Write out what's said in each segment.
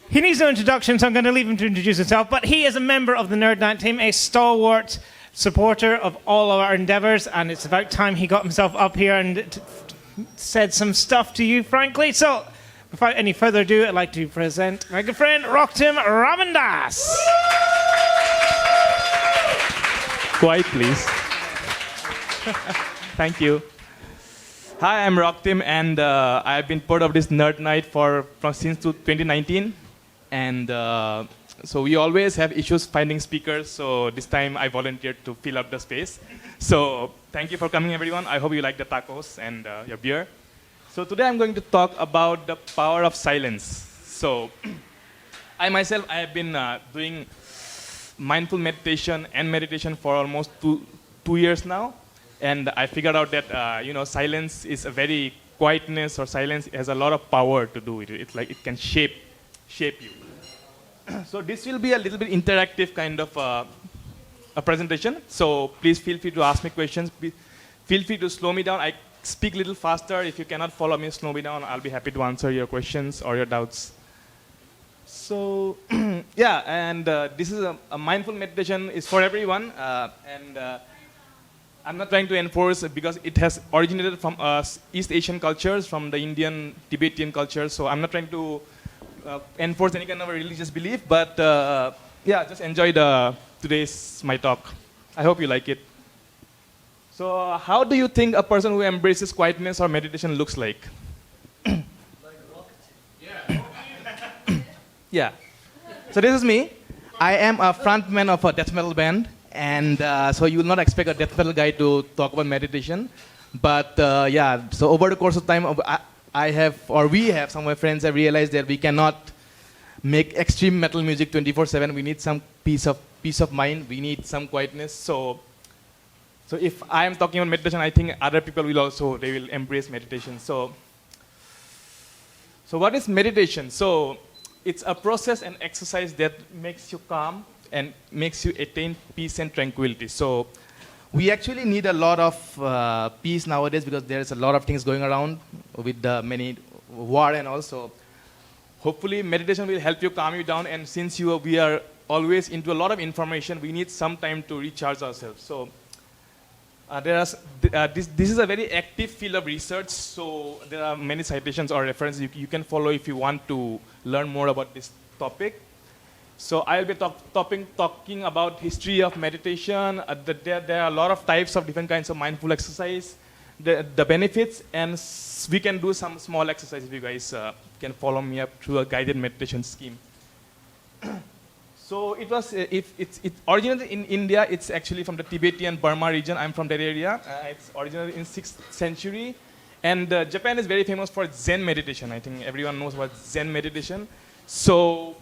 He needs no introduction, so I'm going to leave him to introduce himself. But he is a member of the Nerd Night team, a stalwart supporter of all of our endeavours, and it's about time he got himself up here and said some stuff to you, frankly. So, without any further ado, I'd like to present my good friend, Rocktim Ramen. Quiet, please. Thank you. Hi, I'm Rocktim, and I've been part of this Nerd Night since 2019. And so we always have issues finding speakers, so this time I volunteered to fill up the space. So thank you for coming, everyone. I hope you like the tacos and your beer. So today I'm going to talk about the power of silence. So I have been doing mindful meditation and meditation for almost two years now. And I figured out that silence is a very quietness, or silence has a lot of power to do with it. It's like it can shape you. So this will be a little bit interactive kind of a presentation. So please feel free to ask me questions. Feel free to slow me down. I speak a little faster. If you cannot follow me, slow me down. I'll be happy to answer your questions or your doubts. So yeah, and this is a mindful meditation. Is for everyone, I'm not trying to enforce it because it has originated from East Asian cultures, from the Indian, Tibetan cultures. So I'm not trying to enforce any kind of a religious belief, but yeah, just enjoy today's my talk. I hope you like it. So how do you think a person who embraces quietness or meditation looks like? Like Rocktim. Yeah. Yeah. So this is me. I am a frontman of a death metal band, and so you will not expect a death metal guy to talk about meditation. But yeah, so over the course of time, we have, some of my friends have realized that we cannot make extreme metal music 24/7. We need some peace of mind. We need some quietness. So if I am talking about meditation, I think other people they will embrace meditation. So what is meditation? So it's a process and exercise that makes you calm and makes you attain peace and tranquility. So we actually need a lot of peace nowadays because there's a lot of things going around with the many war and also. Hopefully meditation will help you calm you down, and since we are always into a lot of information, we need some time to recharge ourselves. So this is a very active field of research, so there are many citations or references you can follow if you want to learn more about this topic. So I'll be talking about history of meditation. There are a lot of types of different kinds of mindful exercise, the benefits, and we can do some small exercises if you guys can follow me up through a guided meditation scheme. So it originated in India. It's actually from the Tibetan Burma region. I'm from that area. It's originated in 6th century. And Japan is very famous for Zen meditation. I think everyone knows about Zen meditation. So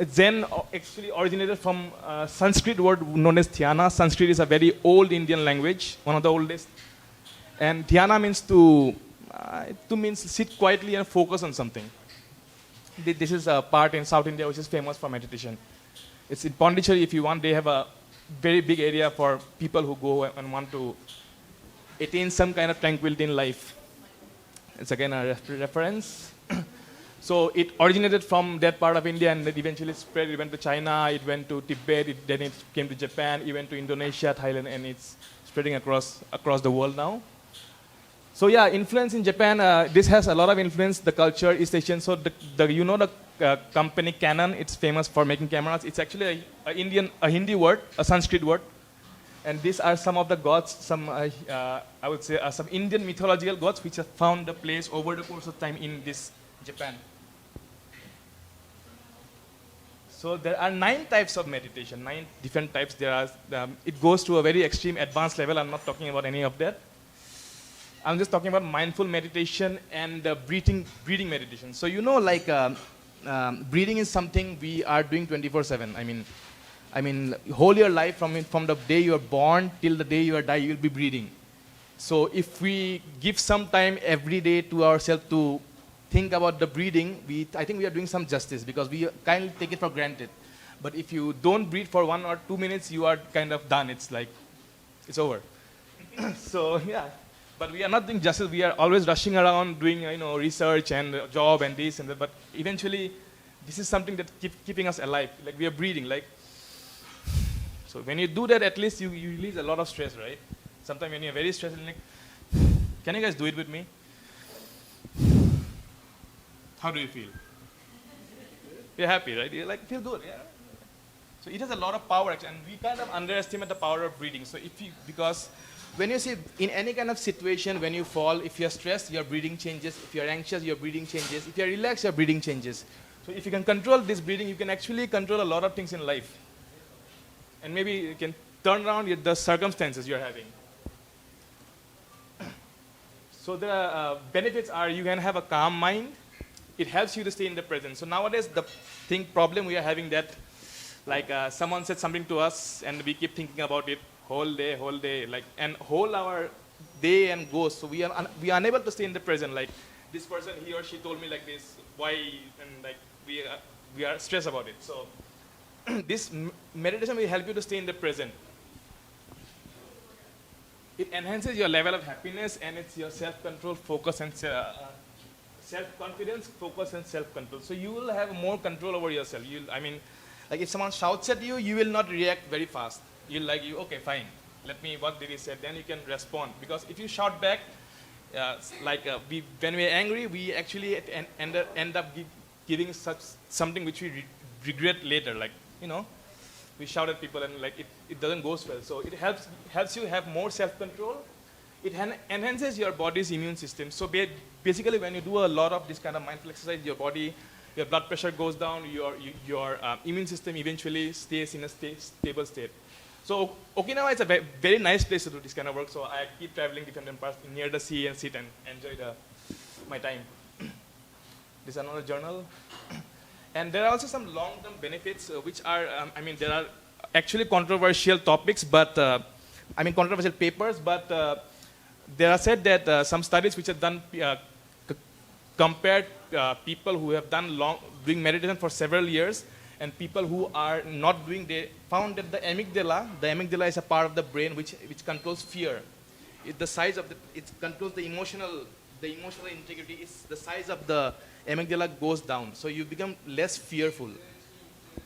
Zen actually originated from Sanskrit word known as dhyana. Sanskrit is a very old Indian language, one of the oldest. And dhyana means means sit quietly and focus on something. This is a part in South India which is famous for meditation. It's in Pondicherry, if you want. They have a very big area for people who go and want to attain some kind of tranquility in life. It's again a reference. So it originated from that part of India and then eventually spread. It went to China, it went to Tibet, then it came to Japan, it went to Indonesia, Thailand, and it's spreading across the world now. So yeah, influence in Japan, this has a lot of influence, the culture, East Asian. So the company Canon, it's famous for making cameras. It's actually a Hindi word, a Sanskrit word. And these are some of the gods, I would say some Indian mythological gods which have found a place over the course of time in this Japan. So there are 9 types of meditation, 9 different types. It goes to a very extreme advanced level. I'm not talking about any of that. I'm just talking about mindful meditation and breathing meditation. So breathing is something we are doing 24/7. I mean, whole your life from the day you are born till the day you die, you will be breathing. So if we give some time every day to ourselves to think about the breathing, I think we are doing some justice because we kindly take it for granted. But if you don't breathe for 1 or 2 minutes, you are kind of done. It's like, it's over. So yeah. But we are not doing justice. We are always rushing around doing research and job and this and that. But eventually, this is something that keeping us alive. Like we are breathing. Like so, when you do that, at least you release a lot of stress, right? Sometimes when you're very stressed, you're like, can you guys do it with me? How do you feel? You're happy, right? You're like, feel good, yeah. So it has a lot of power, actually, and we kind of underestimate the power of breathing. So because when you see in any kind of situation, when you fall, if you're stressed, your breathing changes. If you're anxious, your breathing changes. If you're relaxed, your breathing changes. So if you can control this breathing, you can actually control a lot of things in life. And maybe you can turn around the circumstances you're having. So the benefits are you can have a calm mind. It helps you to stay in the present. So nowadays, the problem we are having that, like someone said something to us, and we keep thinking about it whole day, like, and whole our day and goes. So we are unable to stay in the present. Like this person, he or she told me like this, why, and like we are stressed about it. So this meditation will help you to stay in the present. It enhances your level of happiness, and it's your self-control, focus, and self-confidence, focus, and self-control. So you will have more control over yourself. Like if someone shouts at you, you will not react very fast. You'll like, okay, fine. What did he say? Then you can respond. Because if you shout back, when we're angry, we actually end up giving something which we regret later. Like, we shout at people and like it doesn't go well. So it helps you have more self-control. It enhances your body's immune system. So basically, when you do a lot of this kind of mindful exercise, your blood pressure goes down, your immune system eventually stays in a stable state. So Okinawa is a very nice place to do this kind of work. So I keep traveling different parts near the sea and sit and enjoy my time. This is another journal. And there are also some long-term benefits, which are, there are actually controversial topics, but, controversial papers, but there are said that some studies which have done compared people who have doing meditation for several years and people who are not doing, they found that the amygdala is a part of the brain which controls fear. It controls the emotional integrity. The size of the amygdala goes down, so you become less fearful.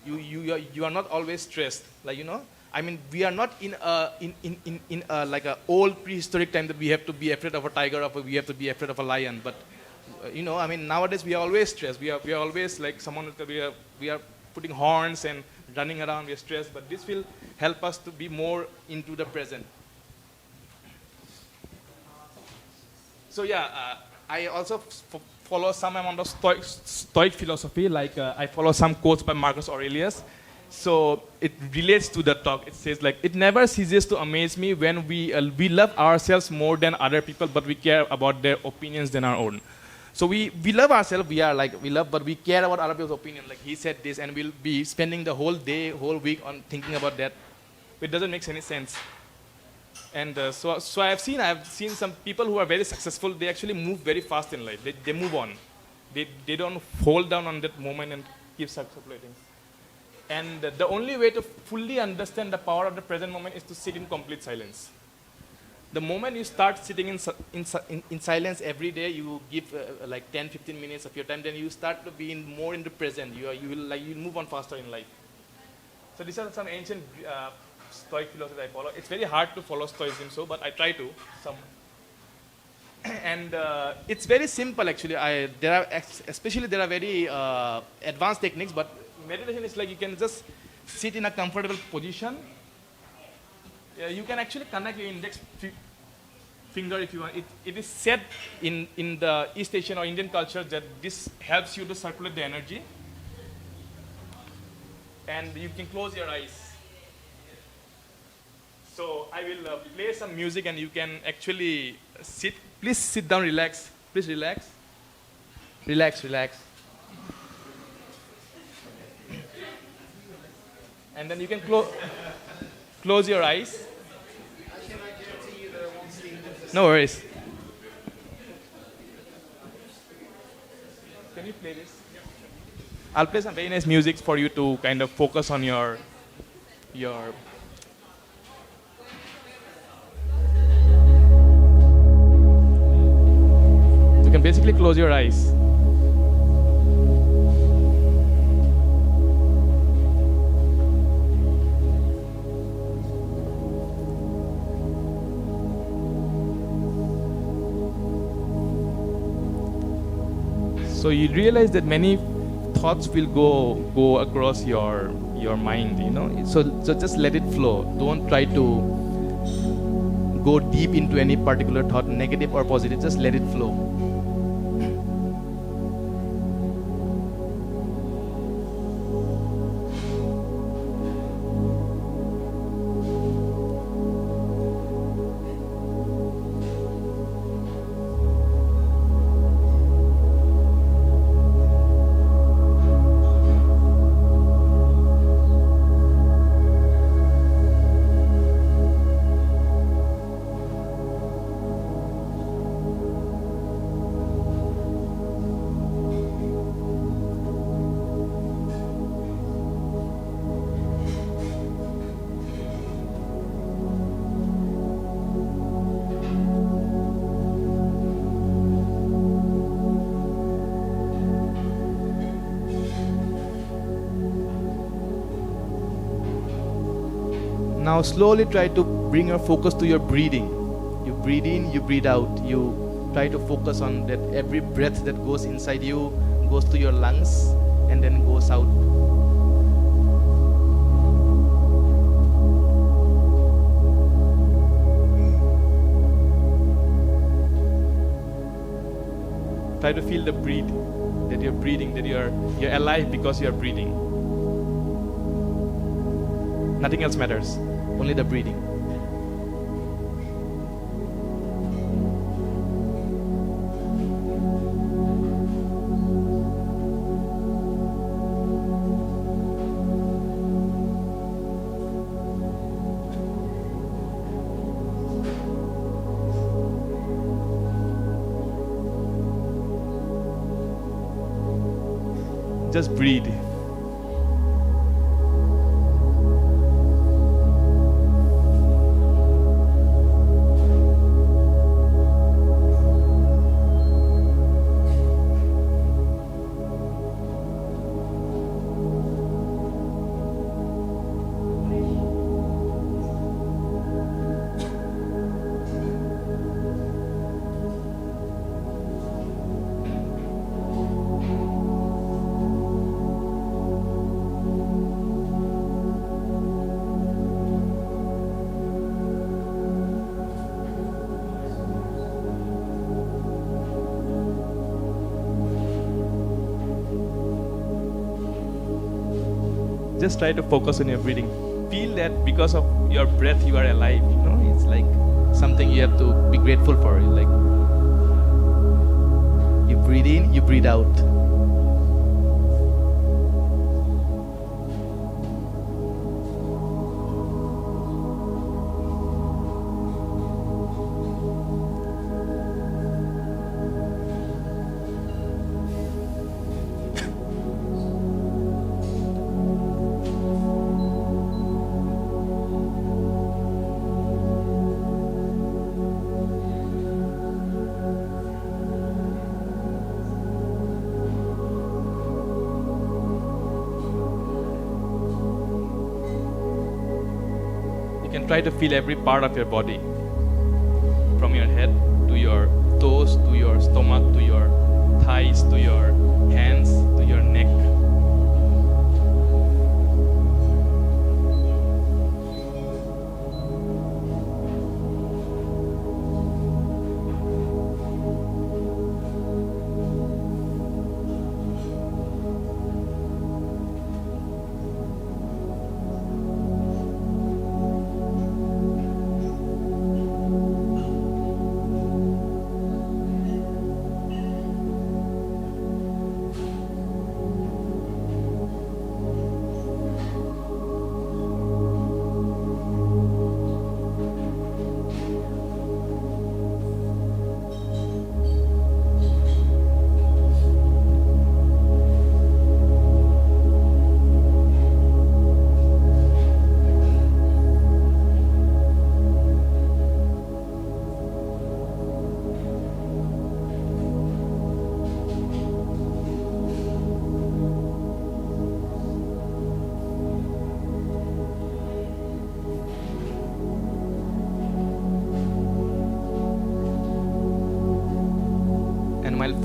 You are not always stressed, we are not in like a old prehistoric time that we have to be afraid of a tiger or we have to be afraid of a lion. But nowadays we are always stressed. We are always like we are putting horns and running around. We are stressed. But this will help us to be more into the present. So yeah, I also follow some amount of Stoic philosophy. Like I follow some quotes by Marcus Aurelius. So it relates to the talk. It says like, it never ceases to amaze me when we love ourselves more than other people, but we care about their opinions than our own. So we love ourselves, we love, but we care about other people's opinion. Like he said this, and we'll be spending the whole day, whole week on thinking about that. It doesn't make any sense. And so I've seen some people who are very successful. They actually move very fast in life. They move on. They don't hold down on that moment and keep circulating. And the only way to fully understand the power of the present moment is to sit in complete silence. The moment you start sitting in silence every day, you give like 10-15 minutes of your time, then you start to be more in the present. You'll move on faster in life. So these are some ancient Stoic philosophy I follow. It's very hard to follow Stoicism, but I try to. And it's very simple actually. There are very advanced techniques, but meditation is like you can just sit in a comfortable position. You can actually connect your index finger if you want. It is said in the East Asian or Indian culture that this helps you to circulate the energy. And you can close your eyes. So I will play some music and you can actually sit. Please sit down, relax. Please relax. Relax. And then you can close your eyes. No worries. Can you play this? I'll play some very nice music for you to kind of focus on your. You can basically close your eyes. you realize that many thoughts will go across your mind, you know. So just let it flow. Don't try to go deep into any particular thought, negative or positive. Just let it flow. Now slowly try to bring your focus to your breathing. You breathe in, you breathe out. You try to focus on that every breath that goes inside you goes to your lungs and then goes out. Try to feel the breathe, that you're breathing, that you're alive because you're breathing. Nothing else matters, only the breathing. Just breathe. Just try to focus on your breathing. Feel that because of your breath you are alive, you know. It's like something you have to be grateful for. Like you breathe in, you breathe out. You can try to feel every part of your body, from your head to your toes, to your stomach, to your thighs, to your hands, to your neck.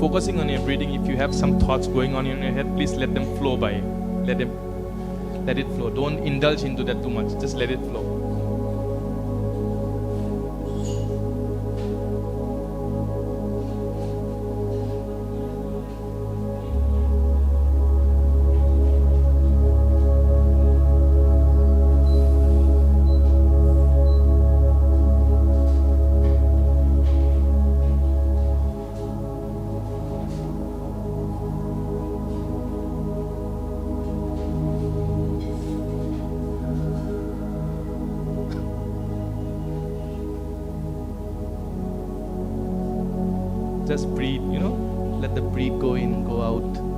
focusing on your breathing, if you have some thoughts going on in your head, please let them flow by. Let it flow. Don't indulge into that too much. Just let it flow. Just breathe, let the breathe go in, go out.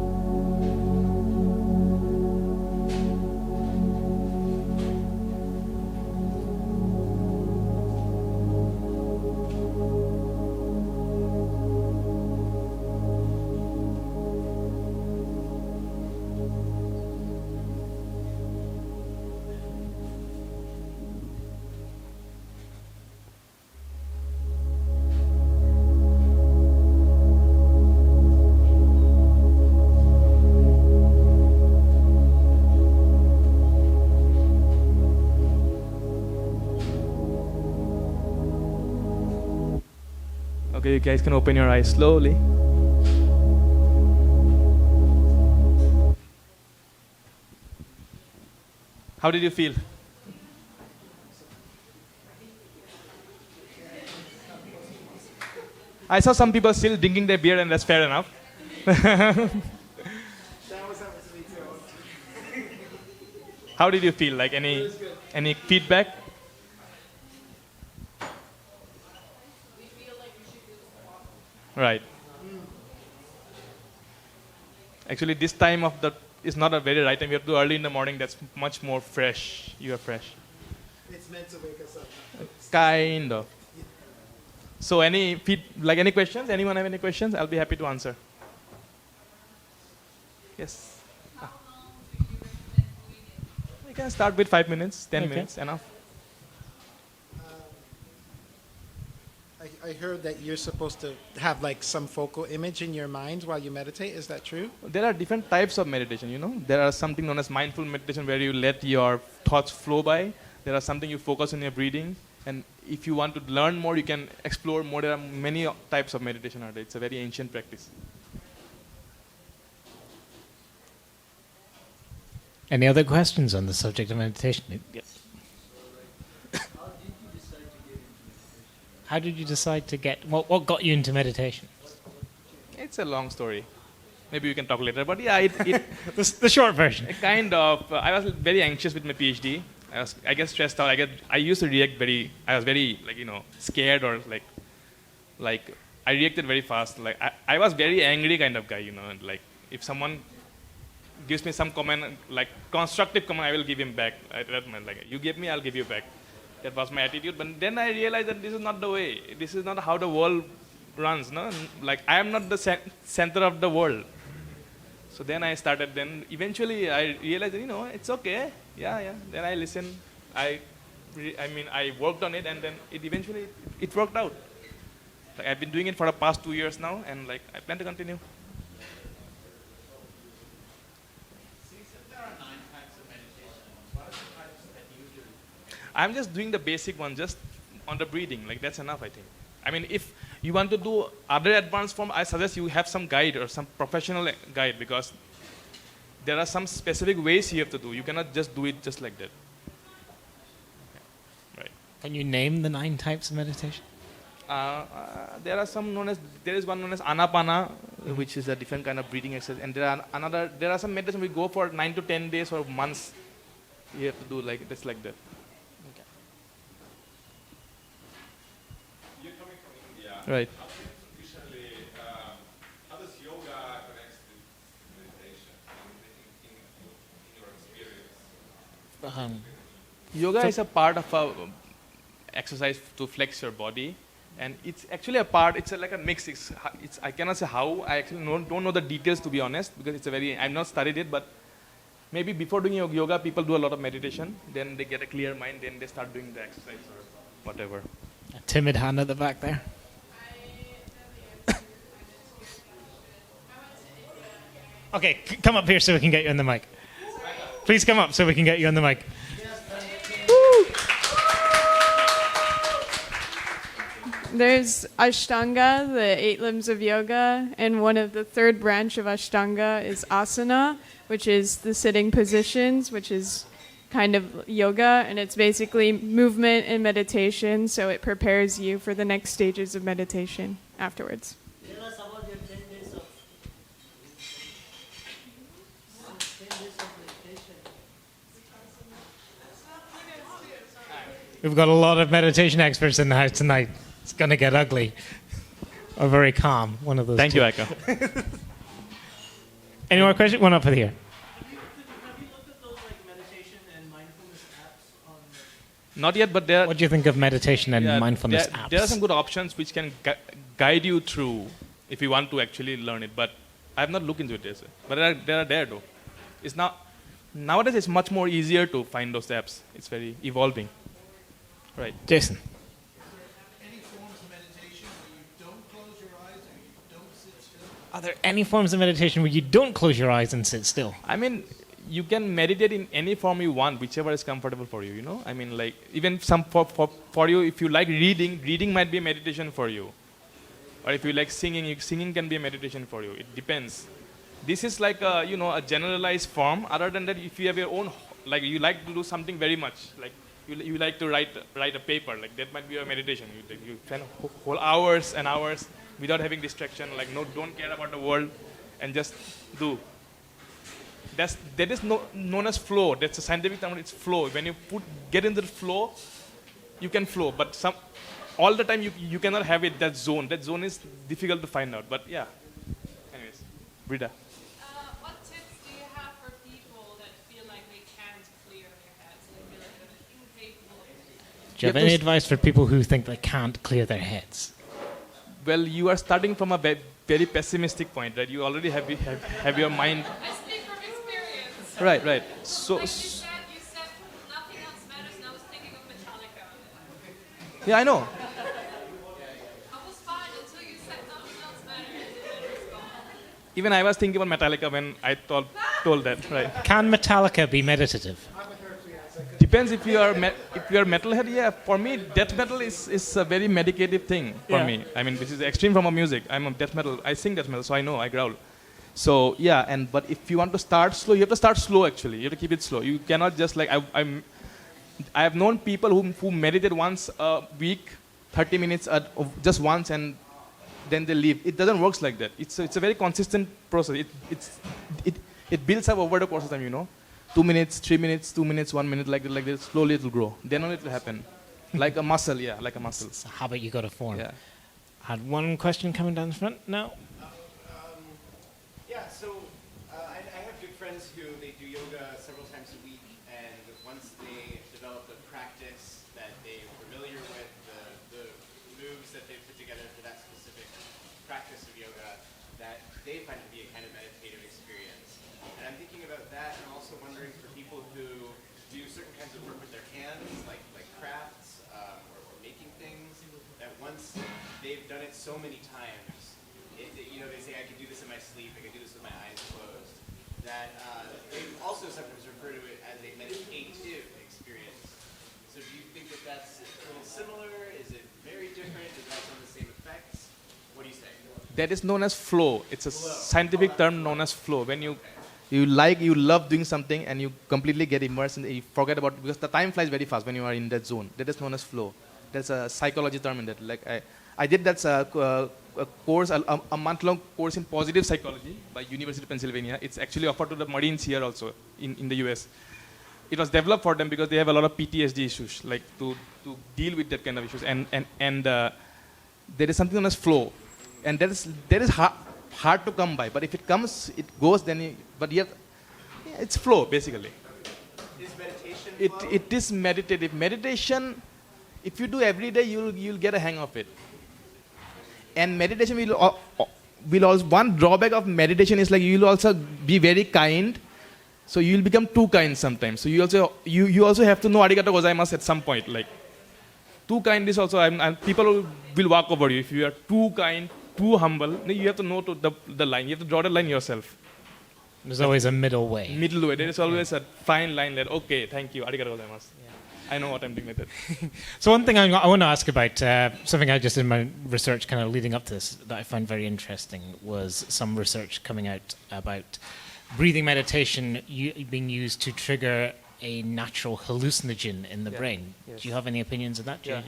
Okay, you guys can open your eyes slowly. How did you feel? I saw some people still drinking their beer, and that's fair enough. How did you feel? Like any feedback? Right. Actually, this time of the is not a very right time. We have to do early in the morning. That's much more fresh. You are fresh. It's meant to wake us up. Kind of. So any questions? Anyone have any questions? I'll be happy to answer. Yes. How long do you recommend doing it? We can start with 5 minutes, 10 Okay. minutes, enough. I heard that you're supposed to have like some focal image in your mind while you meditate. Is that true? There are different types of meditation, There are something known as mindful meditation where you let your thoughts flow by. There are something you focus on your breathing. And if you want to learn more, you can explore more. There are many types of meditation out there. It's a very ancient practice. Any other questions on the subject of meditation? Yes. How did you decide to get? What got you into meditation? It's a long story. Maybe we can talk later. But yeah, it The short version. kind of. I was very anxious with my PhD. I get stressed out. I used to react I was very scared or like I reacted very fast. Like I was very angry kind of guy. And like if someone gives me some comment, like constructive comment, I will give him back. Like you give me, I'll give you back. That was my attitude. But then I realized that this is not the way. This is not how the world runs. No, like I am not the center of the world. So then I started. Then eventually I realized, it's okay. Yeah. Then I listened. I worked on it, and then it eventually worked out. Like I've been doing it for the past 2 years now, and like I plan to continue. I'm just doing the basic one, just on the breathing. Like that's enough, I think. I mean, if you want to do other advanced form, I suggest you have some guide or some professional guide, because there are some specific ways you have to do. You cannot just do it just like that. Right. Can you name the 9 types of meditation? There are there is one known as Anapana, which is a different kind of breathing exercise, and there are some meditation we go for 9 to 10 days or months. You have to do like this, like that. You're coming from India. Right. Traditionally, how does yoga connect with meditation in your experience? Yoga is a part of a exercise to flex your body, and it's actually a part. It's like a mix. I cannot say how. I actually don't know the details, to be honest, because I've not studied it. But maybe before doing yoga, people do a lot of meditation. Then they get a clear mind. Then they start doing the exercise or whatever. A timid hand at the back there. Okay, come up here so we can get you on the mic. Please come up so we can get you on the mic. There's Ashtanga, the 8 limbs of yoga, and one of the third branch of Ashtanga is asana, which is the sitting positions, which is kind of yoga, and it's basically movement and meditation, so it prepares you for the next stages of meditation afterwards. Tell us about your 10 days of meditation. We've got a lot of meditation experts in the house tonight. It's going to get ugly. Or very calm, one of those Thank two. you, Aika. Any more questions? One up here. Have you looked at those like meditation and mindfulness apps on Not yet, but there. What do you think of meditation and Yeah, mindfulness there, apps? There are some good options which can guide you through if you want to actually learn it. But I have not looked into it. Yes, but there are there though. It's nowadays it's much more easier to find those apps. It's very evolving. Right. Jason. Any forms of meditation where you don't close your eyes or you don't sit still? Are there any forms of meditation where you don't close your eyes and sit still? I mean, you can meditate in any form you want, whichever is comfortable for you. You know. I mean, like even some for you, if you like reading, reading might be a meditation for you. Or if you like singing, singing can be a meditation for you. It depends. This is like a a generalized form. Other than that, if you have your own, like you like to do something very much, like you like to write a paper, like that might be a meditation. You spend whole hours and hours without having distraction, like don't care about the world, and just do. That is known as flow. That's a scientific term. It's flow. When you get into the flow, you can flow. But all the time you cannot have it. That zone. That zone is difficult to find out. But yeah. Anyways, Brida. What tips do you have for people that feel like they can't clear their heads? They feel like they're incapable of it? Do you have any advice for people who think they can't clear their heads? Well, you are starting from a very pessimistic point, right? You already have your mind. I speak from experience. Right. So Like you said nothing else matters, and I was thinking of Metallica. yeah, I know. I was fine until you said nothing else matters, and then it was gone. Even I was thinking about Metallica when I told that. Right. Can Metallica be meditative? Depends if you are metalhead. Yeah, for me, death metal is a very medicative thing for me. I mean, which is extreme from a music. I'm a death metal. I sing death metal, so I know. I growl. So yeah, but if you want to start slow, you have to start slow. Actually, you have to keep it slow. You cannot just like I have known people who meditate once a week, 30 minutes just once, and then they leave. It doesn't work like that. It's a very consistent process. It builds up over the course of time. 2 minutes, 3 minutes, 2 minutes, 1 minute, like that. Slowly it will grow. Then only it will happen. Like a muscle, yeah, like a muscle. It's a habit you got to form. Yeah. I had one question coming down the front now. Yeah, so I have good friends who they do yoga several times a week, and once they develop the practice that they're familiar with, the moves that they put together for that specific practice of yoga, that they find to be a kind of meditative experience. And I'm thinking about that, and also wondering for people who do certain kinds of work with their hands, like crafts or making things, that once they've done it so many times, they say, I can do this in my sleep, I can do this with my eyes closed, that they also sometimes refer to it as a meditative experience. So do you think that that's a little similar? Is it very different? Does it have some of the same effects? What do you say? That is known as flow. It's a scientific term known as flow. When you love doing something and you completely get immersed and you forget about, because the time flies very fast when you are in that zone. That is known as flow. There's a psychology term in that. Like I did that a course, a month-long course in positive psychology by University of Pennsylvania. It's actually offered to the Marines here also in the US. It was developed for them because they have a lot of PTSD issues, like to deal with that kind of issues. And there is something known as flow, and that is hard to come by. But if it comes, it goes. It's flow basically. Is meditation flow? It is meditative. Meditation, if you do every day, you'll get a hang of it. And meditation will also, one drawback of meditation is like you'll also be very kind, so you'll become too kind sometimes. So you also have to know arigato gozaimasu at some point. Like too kind is also, people will walk over you if you are too kind, too humble. You have to know the line. You have to draw the line yourself. There's always a middle way. Middle way. There is always a fine line that, okay, thank you, arigatou gozaimasu. I know what I'm doing with it. So one thing I want to ask about, something I just did in my research kind of leading up to this that I found very interesting was some research coming out about breathing meditation being used to trigger a natural hallucinogen in the brain. Yes. Do you have any opinions on that? Yeah.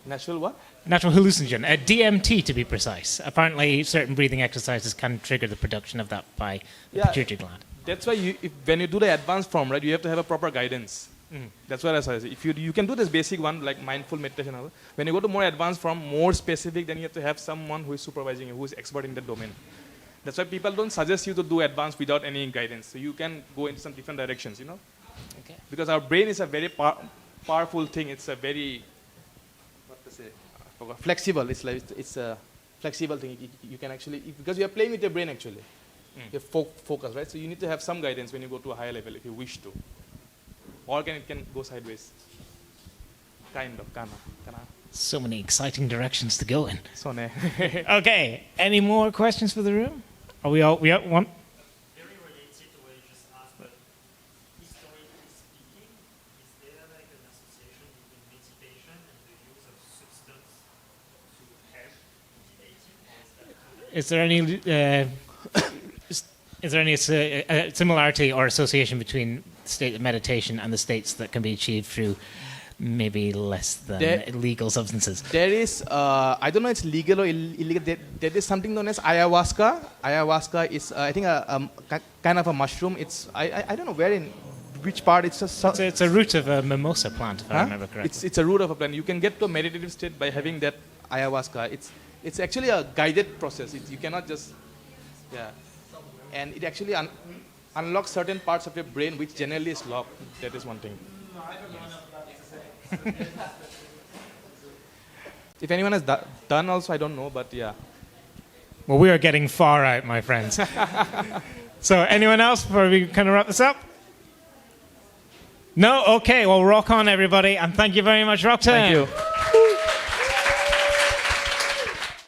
Natural what? Natural hallucinogen, DMT to be precise. Apparently certain breathing exercises can trigger the production of that by the pituitary gland. That's why when you do the advanced form, right, you have to have a proper guidance. That's what I say. If you can do this basic one like mindful meditation, when you go to more advanced form, more specific, then you have to have someone who is supervising you, who is expert in the domain. That's why people don't suggest you to do advanced without any guidance. So you can go in some different directions, Okay. Because our brain is a very powerful thing. It's a very flexible. It's a flexible thing. You can actually, because you are playing with your brain actually. You focus, right? So you need to have some guidance when you go to a higher level if you wish to. Or it can go sideways. Kind of. So many exciting directions to go in. So ne. Okay. Any more questions for the room? Are we all? We have one. Very related to what you just asked, but historically speaking, is there like an association between meditation and the use of substance to help motivating? Or is that Is there any similarity or association between the state of meditation and the states that can be achieved through maybe less than illegal substances? There is, I don't know it's legal or illegal, there is something known as ayahuasca. Ayahuasca is, I think, a kind of a mushroom. It's, I don't know which part. It's a root of a mimosa plant, if I remember correctly. It's a root of a plant. You can get to a meditative state by having that ayahuasca. It's actually a guided process. You cannot just, and it actually unlocks certain parts of your brain which generally is locked. That is one thing. If anyone has done also, I don't know, but yeah. Well, we are getting far out, my friends. So anyone else before we kind of wrap this up? No? Okay, well, rock on, everybody, and thank you very much, Rocktim. Thank you.